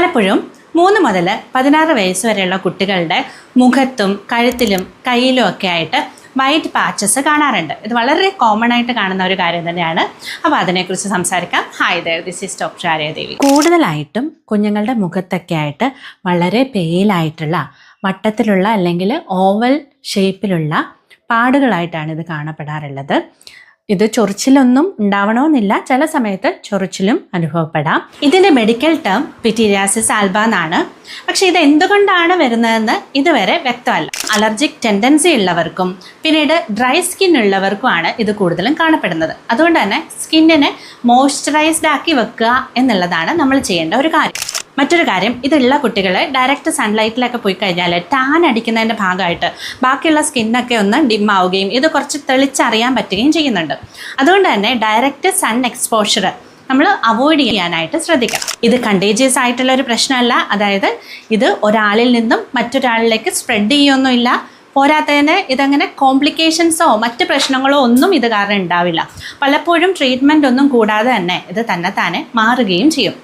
പലപ്പോഴും 3 മുതൽ 16 വയസ്സ് വരെയുള്ള കുട്ടികളുടെ മുഖത്തും കഴുത്തിലും കയ്യിലും ഒക്കെ ആയിട്ട് വൈറ്റ് പാച്ചസ് കാണാറുണ്ട്. ഇത് വളരെ കോമൺ ആയിട്ട് കാണുന്ന ഒരു കാര്യം തന്നെയാണ്. അപ്പോൾ അതിനെക്കുറിച്ച് സംസാരിക്കാം. Hi Dev, this is doctor Aryadevi. കൂടുതലായിട്ടും കുഞ്ഞുങ്ങളുടെ മുഖത്തൊക്കെ ആയിട്ട് വളരെ പെയിലായിട്ടുള്ള വട്ടത്തിലുള്ള അല്ലെങ്കിൽ ഓവൽ ഷേപ്പിലുള്ള പാടുകളായിട്ടാണ് ഇത് കാണപ്പെടാറുള്ളത്. ഇത് ചൊറിച്ചിലൊന്നും ഉണ്ടാവണമെന്നില്ല, ചില സമയത്ത് ചൊറിച്ചിലും അനുഭവപ്പെടാം. ഇതിൻ്റെ മെഡിക്കൽ ടേം പിറ്റീരിയാസിസ് ആൽബ എന്നാണ്. പക്ഷേ ഇത് എന്തുകൊണ്ടാണ് വരുന്നതെന്ന് ഇതുവരെ വ്യക്തമല്ല. അലർജിക് ടെൻഡൻസി ഉള്ളവർക്കും പിന്നീട് ഡ്രൈ സ്കിൻ ഉള്ളവർക്കുമാണ് ഇത് കൂടുതലും കാണപ്പെടുന്നത്. അതുകൊണ്ട് തന്നെ സ്കിന്നിനെ മോയ്സ്ചറൈസ്ഡ് ആക്കി വെക്കുക എന്നുള്ളതാണ് നമ്മൾ ചെയ്യേണ്ട ഒരു കാര്യം. മറ്റൊരു കാര്യം, ഇതുള്ള കുട്ടികൾ ഡയറക്റ്റ് സൺലൈറ്റിലൊക്കെ പോയി കഴിഞ്ഞാൽ ടാൻ അടിക്കുന്നതിൻ്റെ ഭാഗമായിട്ട് ബാക്കിയുള്ള സ്കിന്നൊക്കെ ഒന്ന് ഡിം ആവുകയും ഇത് കുറച്ച് തെളിച്ചറിയാൻ പറ്റുകയും ചെയ്യുന്നുണ്ട്. അതുകൊണ്ട് തന്നെ ഡയറക്റ്റ് സൺ എക്സ്പോഷർ നമ്മൾ അവോയ്ഡ് ചെയ്യാനായിട്ട് ശ്രദ്ധിക്കണം. ഇത് കണ്ടേജിയസ് ആയിട്ടുള്ള ഒരു പ്രശ്നമല്ല, അതായത് ഇത് ഒരാളിൽ നിന്നും മറ്റൊരാളിലേക്ക് സ്പ്രെഡ് ചെയ്യുകയൊന്നുമില്ല. പോരാത്തതിന് ഇതങ്ങനെ കോംപ്ലിക്കേഷൻസോ മറ്റ് പ്രശ്നങ്ങളോ ഒന്നും ഇത് കാരണം ഉണ്ടാവില്ല. പലപ്പോഴും ട്രീറ്റ്മെൻ്റ് ഒന്നും കൂടാതെ തന്നെ ഇത് തന്നെത്താനെ മാറുകയും ചെയ്യും.